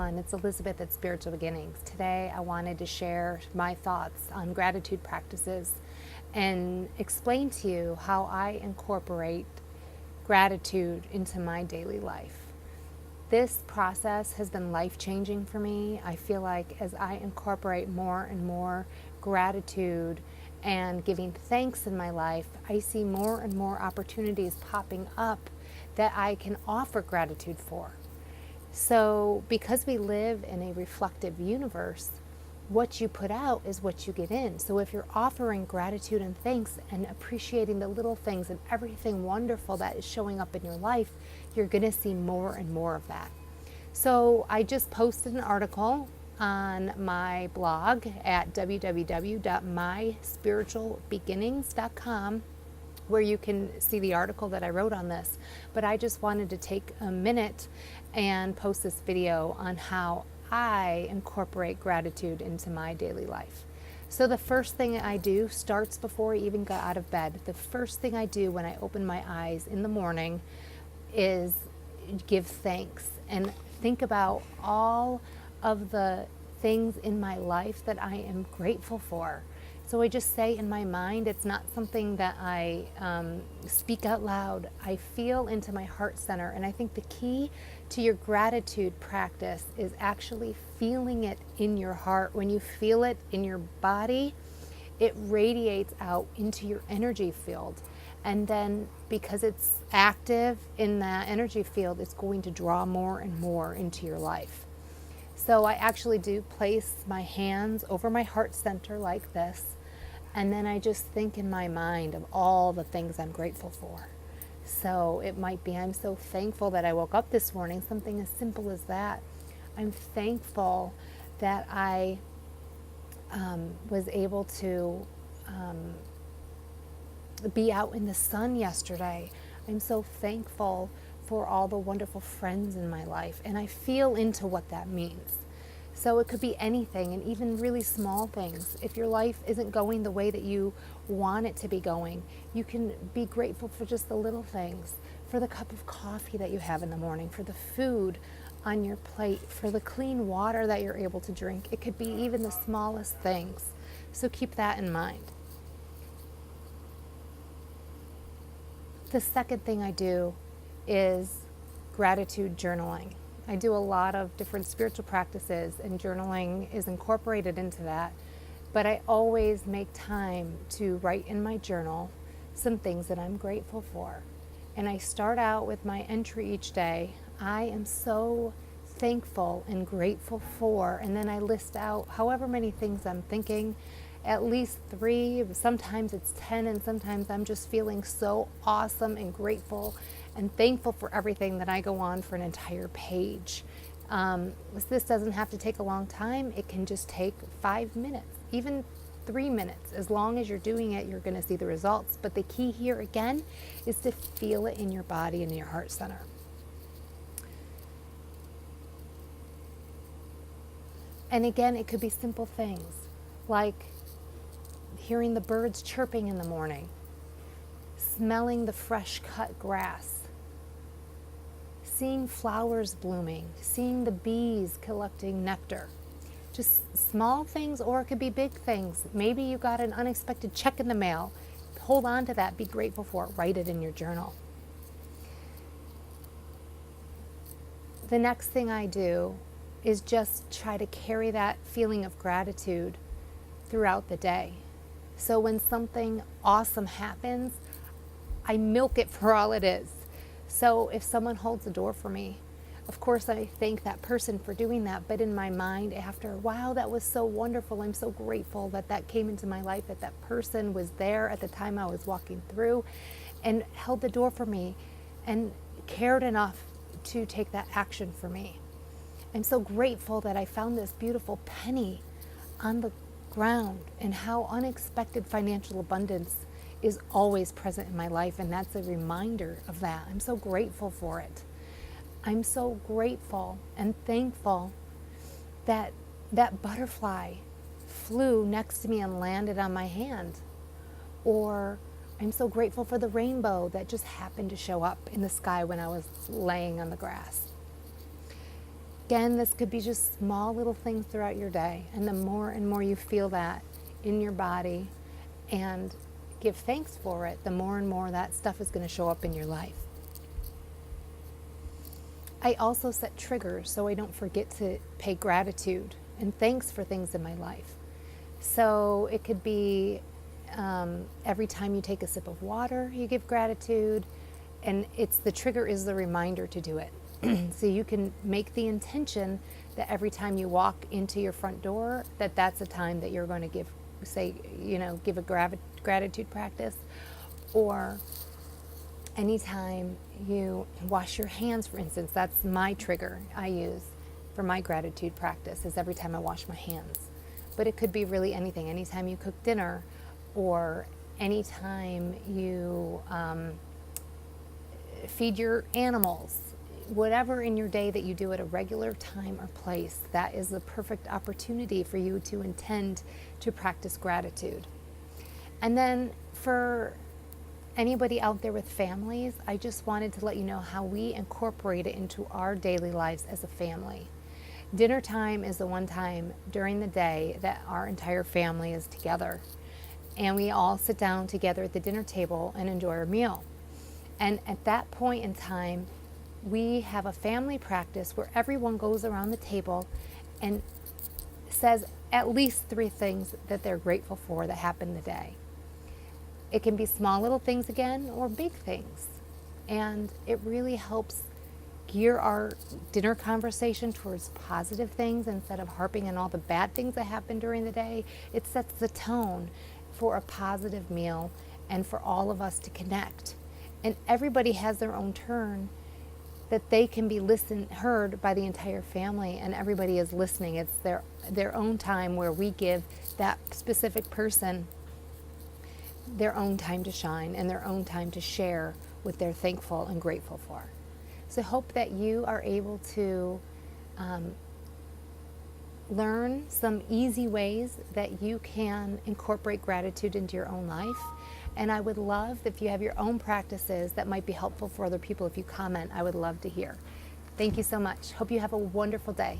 everyone, it's Elizabeth at Spiritual Beginnings. Today I wanted to share my thoughts on gratitude practices and explain to you how I incorporate gratitude into my daily life. This process has been life-changing for me. I feel like as I incorporate more and more gratitude and giving thanks in my life, I see more and more opportunities popping up that I can offer gratitude for. So because we live in a reflective universe, what you put out is what you get in. So if you're offering gratitude and thanks and appreciating the little things and everything wonderful that is showing up in your life, you're going to see more and more of that. So I just posted an article on my blog at www.myspiritualbeginnings.com where you can see the article that I wrote on this. But I just wanted to take a minute and post this video on how I incorporate gratitude into my daily life. So the first thing I do starts before I even got out of bed. The first thing I do when I open my eyes in the morning is give thanks and think about all of the things in my life that I am grateful for. So I just say in my mind, it's not something that I speak out loud. I feel into my heart center. And I think the key to your gratitude practice is actually feeling it in your heart. When you feel it in your body, it radiates out into your energy field. And then because it's active in that energy field, it's going to draw more and more into your life. So I actually do place my hands over my heart center like this, and then I just think in my mind of all the things I'm grateful for. So it might be, I'm so thankful that I woke up this morning, something as simple as that. I'm thankful that I was able to be out in the sun yesterday. I'm so thankful for all the wonderful friends in my life, and I feel into what that means. So it could be anything, and even really small things. If your life isn't going the way that you want it to be going, you can be grateful for just the little things, for the cup of coffee that you have in the morning, for the food on your plate, for the clean water that you're able to drink. It could be even the smallest things. So keep that in mind. The second thing I do is gratitude journaling. I do a lot of different spiritual practices, and journaling is incorporated into that. But I always make time to write in my journal some things that I'm grateful for. And I start out with my entry each day. I am so thankful and grateful for, and then I list out however many things I'm thinking, at least 3, sometimes it's 10, and sometimes I'm just feeling so awesome and grateful and thankful for everything that I go on for an entire page. This doesn't have to take a long time. It can just take 5 minutes, even 3 minutes. As long as you're doing it, you're going to see the results. But the key here again is to feel it in your body and in your heart center. And again, it could be simple things like hearing the birds chirping in the morning, smelling the fresh cut grass, seeing flowers blooming, seeing the bees collecting nectar. Just small things, or it could be big things. Maybe you got an unexpected check in the mail. Hold on to that, be grateful for it, write it in your journal. The next thing I do is just try to carry that feeling of gratitude throughout the day. So when something awesome happens, I milk it for all it is. So if someone holds the door for me, of course I thank that person for doing that, but in my mind after, wow, that was so wonderful. I'm so grateful that that came into my life, that that person was there at the time I was walking through and held the door for me and cared enough to take that action for me. I'm so grateful that I found this beautiful penny on the ground, and how unexpected financial abundance is always present in my life, and that's a reminder of that. I'm so grateful for it. I'm so grateful and thankful that that butterfly flew next to me and landed on my hand. Or I'm so grateful for the rainbow that just happened to show up in the sky when I was laying on the grass. Again, this could be just small little things throughout your day. And the more and more you feel that in your body and give thanks for it, the more and more that stuff is going to show up in your life. I also set triggers so I don't forget to pay gratitude and thanks for things in my life. So it could be every time you take a sip of water, you give gratitude, and the trigger is the reminder to do it. So you can make the intention that every time you walk into your front door, that's a time that you're going to give a gratitude practice. Or anytime you wash your hands, for instance, that's my trigger I use for my gratitude practice, is every time I wash my hands. But it could be really anything. Anytime you cook dinner, or anytime you feed your animals, whatever in your day that you do at a regular time or place, that is the perfect opportunity for you to intend to practice gratitude. And then for anybody out there with families, I just wanted to let you know how we incorporate it into our daily lives as a family. Dinner time is the one time during the day that our entire family is together. And we all sit down together at the dinner table and enjoy our meal. And at that point in time, we have a family practice where everyone goes around the table and says at least 3 things that they're grateful for that happened the day. It can be small little things again, or big things. And it really helps gear our dinner conversation towards positive things instead of harping on all the bad things that happen during the day. It sets the tone for a positive meal and for all of us to connect. And everybody has their own turn that they can be heard by the entire family, and everybody is listening. It's their own time where we give that specific person their own time to shine and their own time to share what they're thankful and grateful for. So I hope that you are able to learn some easy ways that you can incorporate gratitude into your own life. And I would love if you have your own practices that might be helpful for other people. If you comment, I would love to hear. Thank you so much. Hope you have a wonderful day.